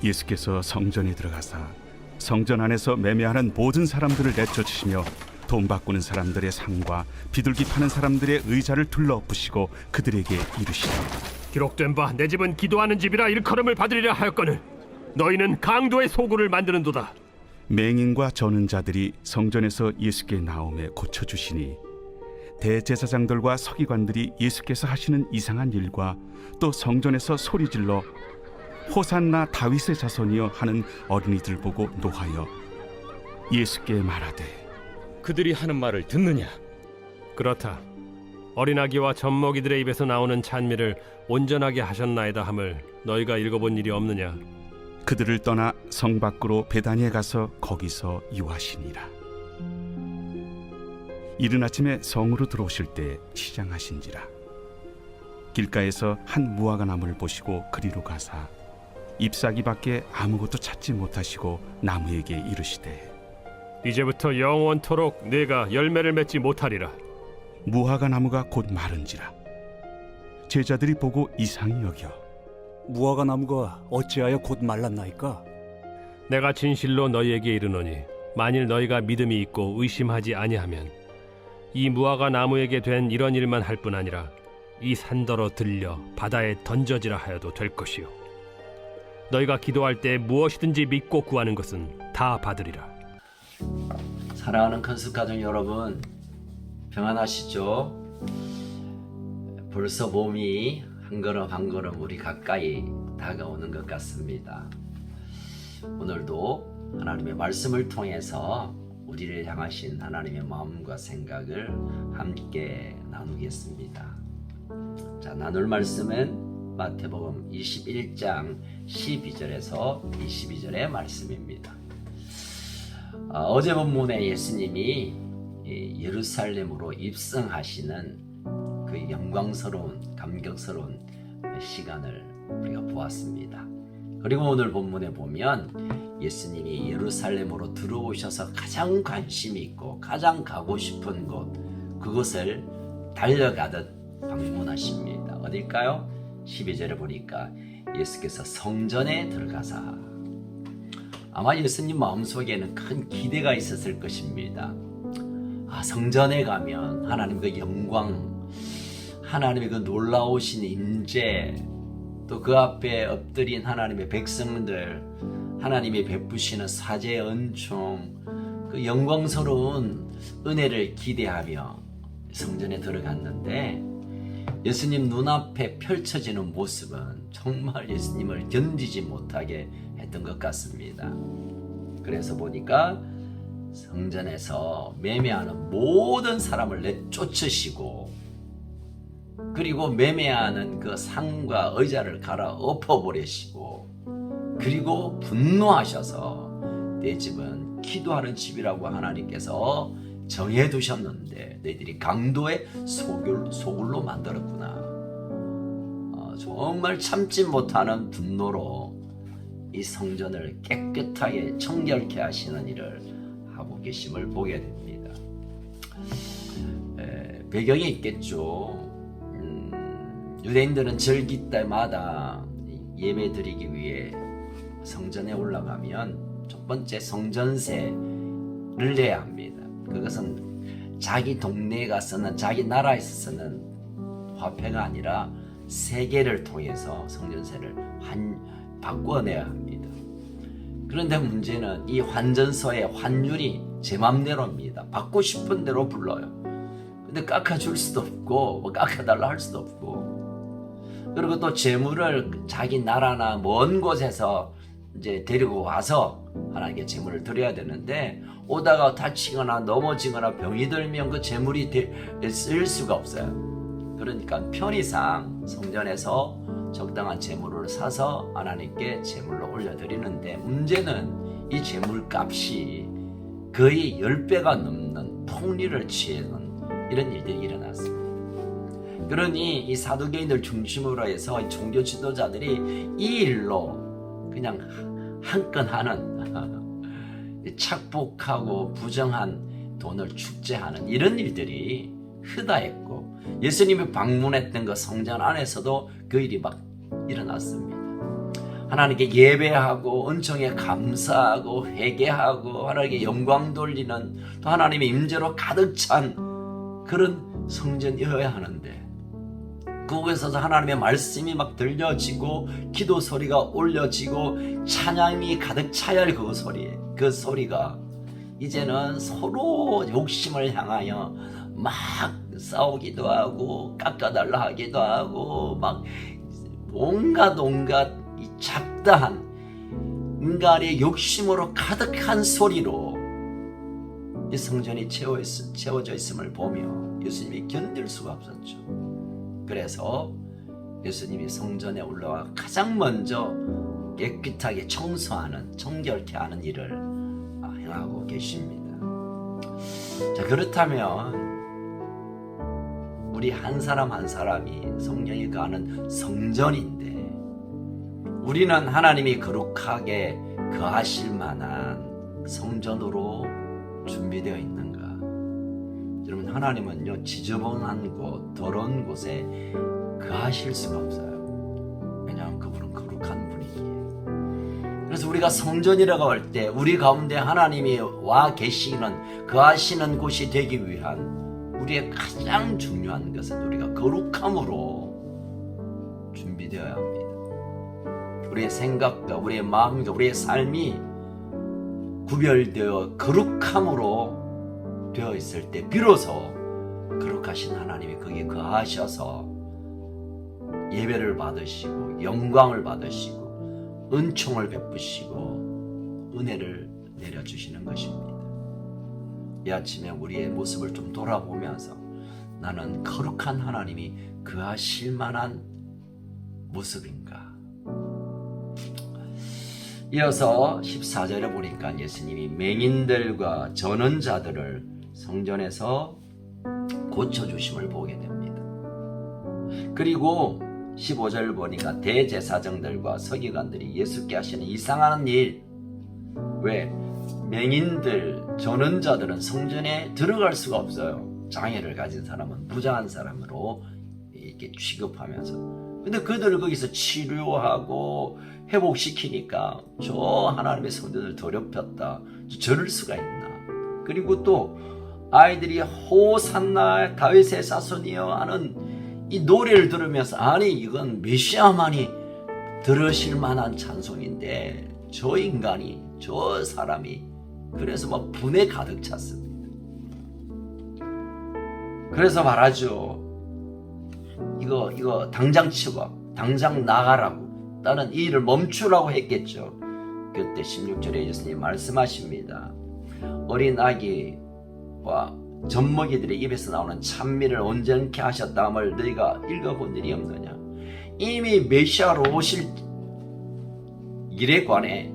예수께서 성전에 들어가사 성전 안에서 매매하는 모든 사람들을 내쫓으시며 돈 바꾸는 사람들의 상과 비둘기 파는 사람들의 의자를 둘러엎으시고 그들에게 이르시되 기록된 바 내 집은 기도하는 집이라 일컬음을 받으리라 하였거늘 너희는 강도의 소굴을 만드는도다. 맹인과 저는 자들이 성전에서 예수께 나오매 고쳐주시니 대제사장들과 서기관들이 예수께서 하시는 이상한 일과 또 성전에서 소리질러 호산나 다윗의 자손이여 하는 어린이들 보고 노하여 예수께 말하되 그들이 하는 말을 듣느냐? 그렇다. 어린아기와 젖먹이들의 입에서 나오는 찬미를 온전하게 하셨나이다 함을 너희가 읽어본 일이 없느냐? 그들을 떠나 성 밖으로 베다니에 가서 거기서 유하시니라. 이른 아침에 성으로 들어오실 때 시장하신지라. 길가에서 한 무화과 나무를 보시고 그리로 가사 잎사귀밖에 아무것도 찾지 못하시고 나무에게 이르시되 이제부터 영원토록 네가 열매를 맺지 못하리라. 무화과 나무가 곧 마른지라. 제자들이 보고 이상히 여겨 무화과 나무가 어찌하여 곧 말랐나이까? 내가 진실로 너희에게 이르노니 만일 너희가 믿음이 있고 의심하지 아니하면 이 무화과 나무에게 된 이런 일만 할 뿐 아니라 이 산더러 들려 바다에 던져지라 하여도 될 것이요 너희가 기도할 때 무엇이든지 믿고 구하는 것은 다 받으리라. 사랑하는 컨스 가족 여러분, 평안하시죠? 벌써 봄이 한 걸음 한 걸음 우리 가까이 다가오는 것 같습니다. 오늘도 하나님의 말씀을 통해서 우리를 향하신 하나님의 마음과 생각을 함께 나누겠습니다. 자, 나눌 말씀은 마태복음 21장 12절에서 22절의 말씀입니다. 어제 본문에 예수님이 예루살렘으로 입성하시는 그 영광스러운 감격스러운 시간을 우리가 보았습니다. 그리고 오늘 본문에 보면 예수님이 예루살렘으로 들어오셔서 가장 관심이 있고 가장 가고 싶은 곳, 그곳을 달려가듯 방문하십니다. 어딜까요? 12절에 보니까 예수께서 성전에 들어가사, 아마 예수님 마음속에는 큰 기대가 있었을 것입니다. 성전에 가면 하나님의 영광, 하나님의 그 놀라우신 임재, 또 그 앞에 엎드린 하나님의 백성들, 하나님이 베푸시는 사제의 은총, 그 영광스러운 은혜를 기대하며 성전에 들어갔는데 예수님 눈앞에 펼쳐지는 모습은 정말 예수님을 견디지 못하게 했던 것 같습니다. 그래서 보니까 성전에서 매매하는 모든 사람을 내쫓으시고, 그리고 매매하는 그 상과 의자를 갈아엎어 버리시고, 그리고 분노하셔서 내 집은 기도하는 집이라고 하나님께서 정해두셨는데 너희들이 강도의 소굴로 만들었구나. 정말 참지 못하는 분노로 이 성전을 깨끗하게 청결케 하시는 일을 하고 계심을 보게 됩니다. 배경이 있겠죠. 유대인들은 절기 때마다 예배 드리기 위해 성전에 올라가면 첫 번째 성전세를 내야 합니다. 그것은 자기 동네에 가서는, 자기 나라에서 쓰는 화폐가 아니라 세계를 통해서 성전세를 바꿔내야 합니다. 그런데 문제는 이 환전소의 환율이 제 맘대로입니다. 받고 싶은 대로 불러요. 근데 깎아줄 수도 없고 깎아달라 할 수도 없고, 그리고 또 재물을 자기 나라나 먼 곳에서 이제 데리고 와서 하나님께 재물을 드려야 되는데, 오다가 다치거나 넘어지거나 병이 들면 그 재물이 쓸 수가 없어요. 그러니까 편의상 성전에서 적당한 재물을 사서 하나님께 재물로 올려드리는데, 문제는 이 재물값이 거의 10배가 넘는 폭리를 취하는 이런 일들이 일어났습니다. 그러니 이 사두개인들 중심으로 해서 종교 지도자들이 이 일로 그냥 한 건 하는 착복하고 부정한 돈을 축제하는 이런 일들이 흐다했고, 예수님이 방문했던 그 성전 안에서도 그 일이 막 일어났습니다. 하나님께 예배하고 은총에 감사하고 회개하고 하나님께 영광 돌리는 또 하나님의 임재로 가득 찬 그런 성전이어야 하는데 그곳에서 하나님의 말씀이 막 들려지고 기도 소리가 올려지고 찬양이 가득 차야 할 그 소리가 이제는 서로 욕심을 향하여 막 싸우기도 하고 깎아달라 하기도 하고 막 온갖 이 잡다한 인간의 욕심으로 가득한 소리로 이 성전이 채워져 있음을 보며 예수님이 견딜 수가 없었죠. 그래서 예수님이 성전에 올라와 가장 먼저 깨끗하게 청소하는 정결케 하는 일을 행하고 계십니다. 자, 그렇다면 우리 한 사람 한 사람이 성령이 거하는 성전인데 우리는 하나님이 거룩하게 거하실 만한 성전으로 준비되어 있는가? 여러분, 하나님은요 지저분한 곳, 더러운 곳에 거하실 수가 없어요. 왜냐하면 그분은 거룩한 분이기에. 그래서 우리가 성전이라고 할 때 우리 가운데 하나님이 와 계시는 거하시는 곳이 되기 위한 우리의 가장 중요한 것은 우리가 거룩함으로 준비되어야 합니다. 우리의 생각과 우리의 마음과 우리의 삶이 구별되어 거룩함으로 되어 있을 때 비로소 거룩하신 하나님이 거기에 거하셔서 예배를 받으시고 영광을 받으시고 은총을 베푸시고 은혜를 내려주시는 것입니다. 이 아침에 우리의 모습을 좀 돌아보면서 나는 거룩한 하나님이 거하실 만한 모습인가? 이어서 14절에 보니까 예수님이 맹인들과 전원자들을 성전에서 고쳐주심을 보게 됩니다. 그리고 15절 보니까 대제사장들과 서기관들이 예수께 하시는 이상한 일, 왜? 맹인들, 전원자들은 성전에 들어갈 수가 없어요. 장애를 가진 사람은 무장한 사람으로 이렇게 취급하면서. 근데 그들을 거기서 치료하고 회복시키니까 저 하나님의 성전을 더럽혔다. 저럴 수가 있나. 그리고 또 아이들이 호산나 다윗의 자손이여 하는 이 노래를 들으면서 아니 이건 메시아만이 들으실 만한 찬송인데 저 인간이 저 사람이 그래서 막 분에 가득 찼습니다. 그래서 말하죠. 이거 당장 치워, 당장 나가라고, 나는 이 일을 멈추라고 했겠죠. 그때 16절에 예수님 말씀하십니다. 어린 아기와 젖먹이들의 입에서 나오는 찬미를 온전케 하셨다함을 너희가 읽어본 일이 없느냐. 이미 메시아로 오실 일에 관해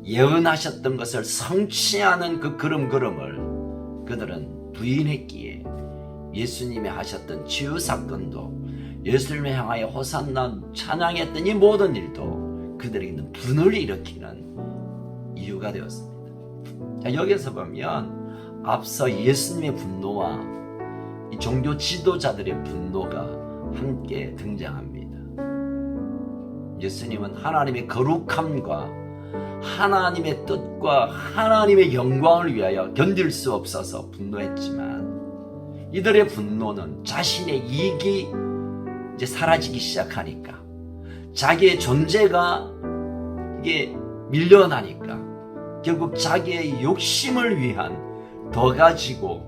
예언하셨던 것을 성취하는 그 걸음을 그들은 부인했기에 예수님이 하셨던 치유 사건도 예수님을 향하여 호산나 찬양했던 이 모든 일도 그들에게는 분을 일으키는 이유가 되었습니다. 자, 여기서 보면 앞서 예수님의 분노와 이 종교 지도자들의 분노가 함께 등장합니다. 예수님은 하나님의 거룩함과 하나님의 뜻과 하나님의 영광을 위하여 견딜 수 없어서 분노했지만 이들의 분노는 자신의 이익이 이제 사라지기 시작하니까 자기의 존재가 이게 밀려나니까 결국 자기의 욕심을 위한 더 가지고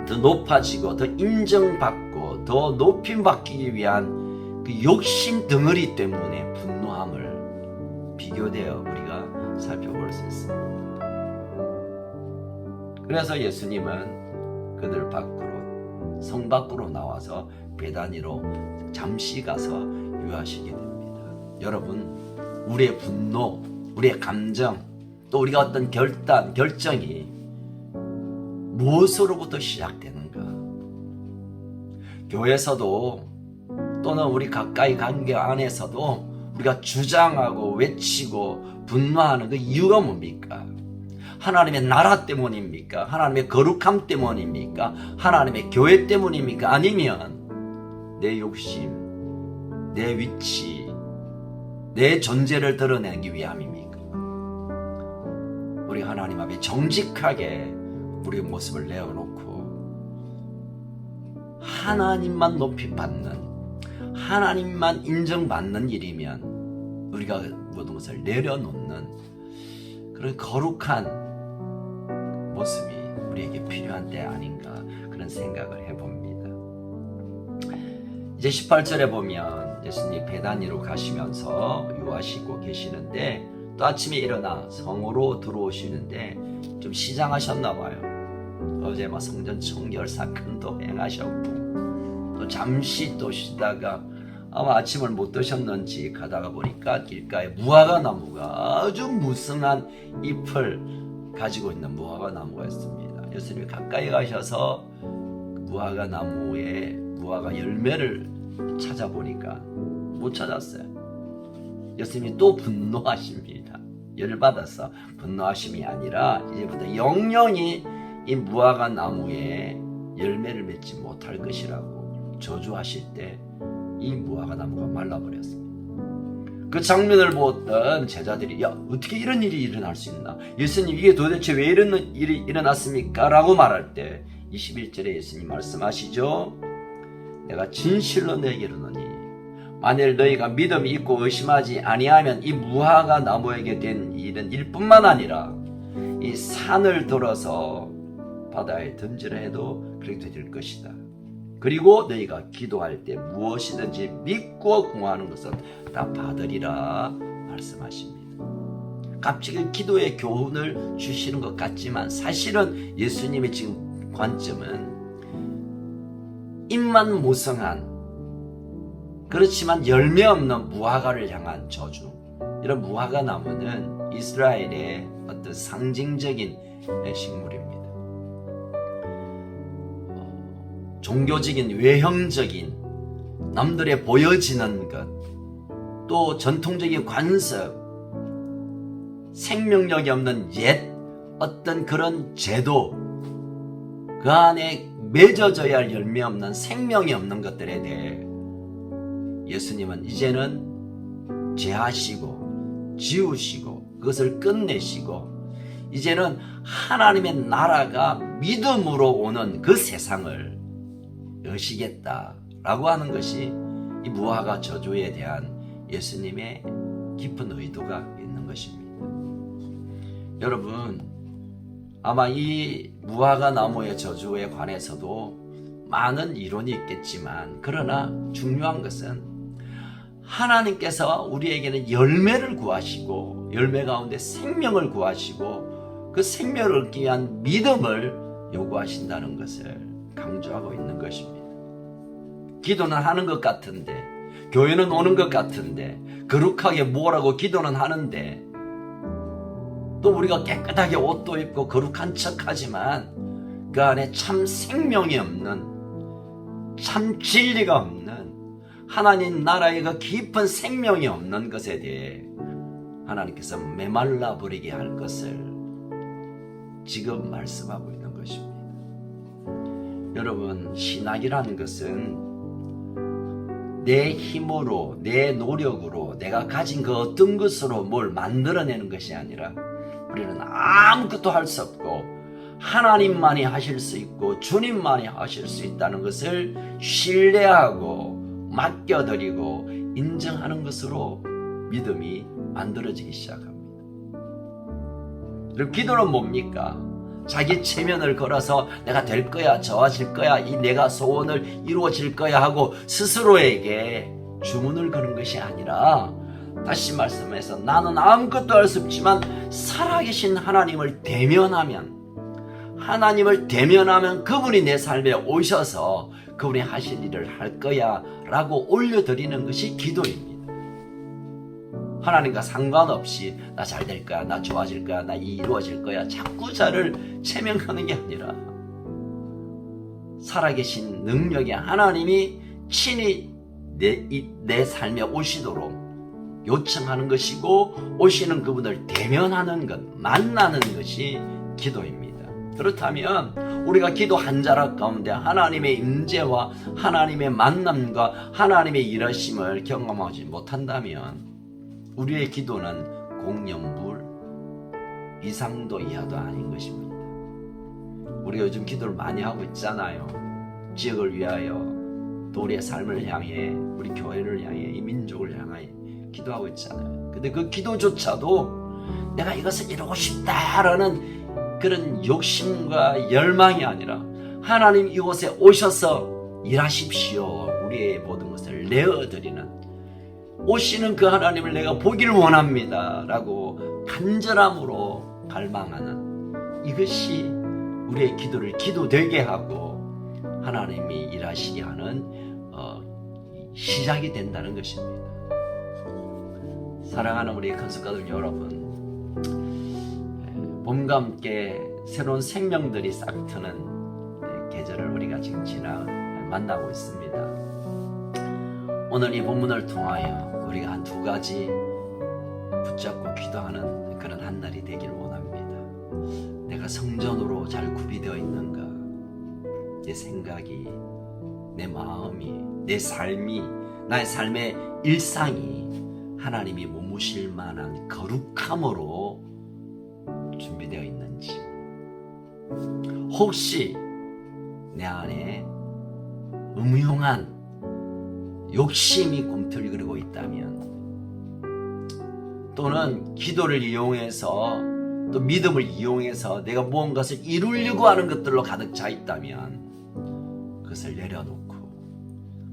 더 높아지고 더 인정받고 더 높임받기 위한 그 욕심 덩어리 때문에 분노함을 비교되어 우리가 살펴볼 수 있습니다. 그래서 예수님은 그들 밖으로 성 밖으로 나와서 베다니로 잠시 가서 유하시게 됩니다. 여러분, 우리의 분노, 우리의 감정, 또 우리가 어떤 결정이 무엇으로부터 시작되는가? 교회에서도 또는 우리 가까이 관계 안에서도 우리가 주장하고 외치고 분노하는 그 이유가 뭡니까? 하나님의 나라 때문입니까? 하나님의 거룩함 때문입니까? 하나님의 교회 때문입니까? 아니면 내 욕심, 내 위치, 내 존재를 드러내기 위함입니까? 우리 하나님 앞에 정직하게 우리의 모습을 내어놓고 하나님만 높이 받는, 하나님만 인정받는 일이면 우리가 모든 것을 내려놓는 그런 거룩한 모습이 우리에게 필요한 때 아닌가 그런 생각을 해봅니다. 이제 18절에 보면 예수님이 베다니로 가시면서 유하시고 계시는데 또 아침에 일어나 성으로 들어오시는데 좀 시장하셨나 봐요. 어제 성전 청결 사건도 행하셨고 또 잠시 또 쉬다가 아마 아침을 못 드셨는지 가다가 보니까 길가에 무화과 나무가 아주 무성한 잎을 가지고 있는 무화과 나무가 있습니다. 예수님이 가까이 가셔서 무화과 나무에 무화과 열매를 찾아보니까 못 찾았어요. 예수님이 또 분노하십니다. 열받아서 분노하심이 아니라 이제부터 영영이 이 무화과 나무에 열매를 맺지 못할 것이라고 저주하실 때 이 무화과 나무가 말라버렸습니다. 그 장면을 보던 제자들이 야 어떻게 이런 일이 일어날 수 있나? 예수님 이게 도대체 왜 이런 일이 일어났습니까? 라고 말할 때 21절에 예수님 말씀하시죠. 내가 진실로 너에게 이르노니 만일 너희가 믿음이 있고 의심하지 아니하면 이 무화과 나무에게 된 일은 일뿐만 아니라 이 산을 들어서 바다에 던지라 해도 그렇게 될 것이다. 그리고 너희가 기도할 때 무엇이든지 믿고 구하는 것은 다 받으리라 말씀하십니다. 갑자기 기도의 교훈을 주시는 것 같지만 사실은 예수님의 지금 관점은 잎만 무성한 그렇지만 열매 없는 무화과를 향한 저주. 이런 무화과 나무는 이스라엘의 어떤 상징적인 식물입니다. 종교적인 외형적인 남들에 보여지는 것, 또 전통적인 관습, 생명력이 없는 옛 어떤 그런 제도, 그 안에 맺어져야 할 열매 없는 생명이 없는 것들에 대해 예수님은 이제는 제하시고 지우시고 그것을 끝내시고 이제는 하나님의 나라가 믿음으로 오는 그 세상을 여시겠다라고 하는 것이 이 무화과 저주에 대한 예수님의 깊은 의도가 있는 것입니다. 여러분, 아마 이 무화과 나무의 저주에 관해서도 많은 이론이 있겠지만 그러나 중요한 것은 하나님께서 우리에게는 열매를 구하시고 열매 가운데 생명을 구하시고 그 생명을 얻기 위한 믿음을 요구하신다는 것을 강조하고 있는 것입니다. 기도는 하는 것 같은데 교회는 오는 것 같은데 거룩하게 뭐라고 기도는 하는데 또 우리가 깨끗하게 옷도 입고 거룩한 척하지만 그 안에 참 생명이 없는 참 진리가 없는 하나님 나라의 그 깊은 생명이 없는 것에 대해 하나님께서 메말라 버리게 할 것을 지금 말씀하고 있는 것입니다. 여러분, 신학이라는 것은 내 힘으로 내 노력으로 내가 가진 그 어떤 것으로 뭘 만들어내는 것이 아니라 우리는 아무것도 할 수 없고 하나님만이 하실 수 있고 주님만이 하실 수 있다는 것을 신뢰하고 맡겨드리고 인정하는 것으로 믿음이 만들어지기 시작합니다. 그리고 기도는 뭡니까? 자기 체면을 걸어서 내가 될 거야, 좋아질 거야, 이 내가 소원을 이루어질 거야 하고 스스로에게 주문을 거는 것이 아니라 다시 말씀해서 나는 아무것도 할 수 없지만 살아계신 하나님을 대면하면 그분이 내 삶에 오셔서 그분이 하실 일을 할 거야 라고 올려드리는 것이 기도입니다. 하나님과 상관없이 나 잘 될 거야, 나 좋아질 거야, 나 이루어질 거야 자꾸 저를 체면하는 게 아니라 살아계신 능력의 하나님이 친히 내 삶에 오시도록 요청하는 것이고 오시는 그분을 대면하는 것, 만나는 것이 기도입니다. 그렇다면 우리가 기도 한 자락 가운데 하나님의 임재와 하나님의 만남과 하나님의 일하심을 경험하지 못한다면 우리의 기도는 공연불 이상도 이하도 아닌 것입니다. 우리가 요즘 기도를 많이 하고 있잖아요. 지역을 위하여, 또 우리의 삶을 향해, 우리 교회를 향해, 이 민족을 향해 기도하고 있잖아요. 근데 그 기도조차도 내가 이것을 이루고 싶다라는 그런 욕심과 열망이 아니라 하나님 이곳에 오셔서 일하십시오. 우리의 모든 것을 내어드리는, 오시는 그 하나님을 내가 보기를 원합니다 라고 간절함으로 갈망하는, 이것이 우리의 기도를 기도되게 하고 하나님이 일하시게 하는 시작이 된다는 것입니다. 사랑하는 우리 큰숙가들 여러분, 봄과 함께 새로운 생명들이 싹 트는 계절을 우리가 지금 만나고 있습니다. 오늘 이 본문을 통하여 우리가 한 두 가지 붙잡고 기도하는 그런 한 날이 되기를 원합니다. 내가 성전으로 잘 구비되어 있는가? 내 생각이, 내 마음이, 내 삶이, 나의 삶의 일상이 하나님이 머무실 만한 거룩함으로 준비되어 있는지, 혹시 내 안에 음흉한 욕심이 꿈틀거리고 있다면, 또는 기도를 이용해서, 또 믿음을 이용해서 내가 무언가를 이루려고 하는 것들로 가득 차 있다면 그것을 내려놓고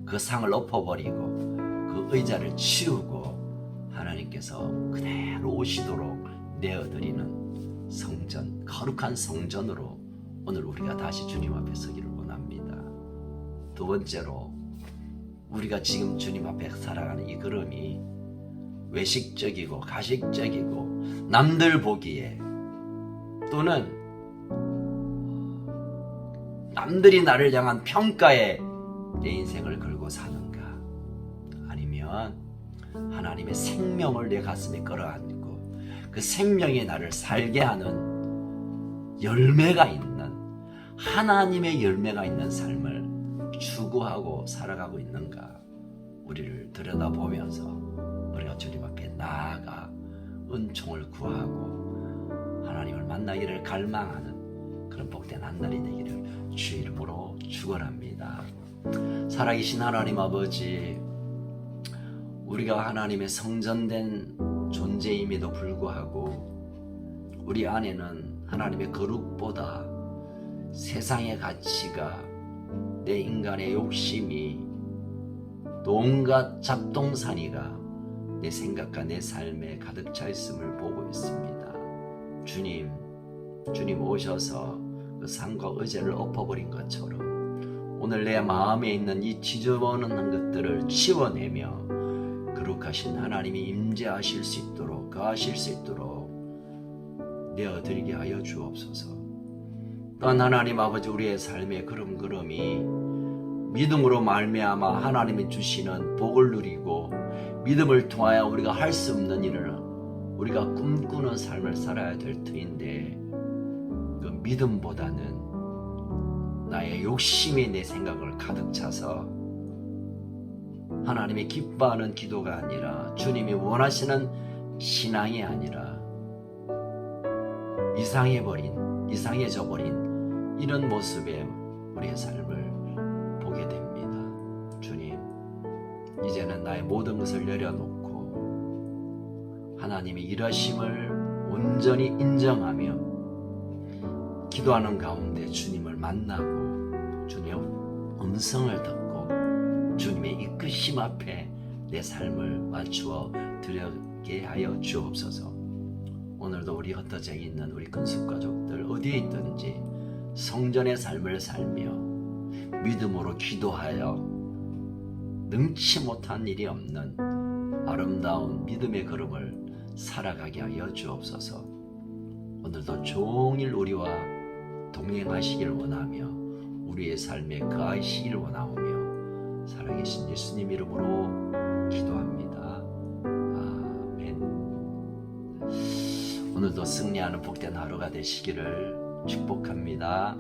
그 상을 엎어버리고 그 의자를 치우고 하나님께서 그대로 오시도록 내어드리는 성전, 거룩한 성전으로 오늘 우리가 다시 주님 앞에 서기를 원합니다. 두 번째로, 우리가 지금 주님 앞에 살아가는 이 걸음이 외식적이고 가식적이고 남들 보기에, 또는 남들이 나를 향한 평가에 내 인생을 걸고 사는가, 아니면 하나님의 생명을 내 가슴에 끌어안고 그 생명이 나를 살게 하는 열매가 있는, 하나님의 열매가 있는 삶을 추구하고 살아가고 있는가, 우리를 들여다보면서 우리가 주님 앞에 나아가 은총을 구하고 하나님을 만나기를 갈망하는 그런 복된 한 날이 되기를 주 이름으로 축원합니다. 살아계신 하나님 아버지, 우리가 하나님의 성전된 존재임에도 불구하고 우리 안에는 하나님의 거룩보다 세상의 가치가, 내 인간의 욕심이, 또 온갖 잡동사니가 내 생각과 내 삶에 가득 차 있음을 보고 있습니다. 주님 오셔서 그 상과 의제를 엎어버린 것처럼 오늘 내 마음에 있는 이 지저분한 것들을 치워내며 거룩하신 하나님이 임재하실 수 있도록, 거하실 수 있도록 내어드리게 하여 주옵소서. 또한 하나님 아버지, 우리의 삶의 걸음걸음이 믿음으로 말미암아 하나님이 주시는 복을 누리고, 믿음을 통하여 우리가 할 수 없는 일을 우리가 꿈꾸는 삶을 살아야 될 터인데, 그 믿음보다는 나의 욕심이 내 생각을 가득 차서 하나님이 기뻐하는 기도가 아니라, 주님이 원하시는 신앙이 아니라 이상해져버린 이런 모습의 우리의 삶을 보게 됩니다. 주님, 이제는 나의 모든 것을 내려놓고 하나님의 일하심을 온전히 인정하며 기도하는 가운데 주님을 만나고 주님의 음성을 듣고 주님의 이끄심 앞에 내 삶을 맞추어 드리게 하여 주옵소서. 오늘도 우리 흩어져 있는 우리 근숙 가족들 어디에 있든지 성전의 삶을 살며 믿음으로 기도하여 능치 못한 일이 없는 아름다운 믿음의 걸음을 살아가게 하여 주옵소서. 오늘도 종일 우리와 동행하시길 원하며 우리의 삶에 거하시길 원하오며 살아계신 예수님 이름으로 기도합니다. 아멘. 오늘도 승리하는 복된 하루가 되시기를 축복합니다.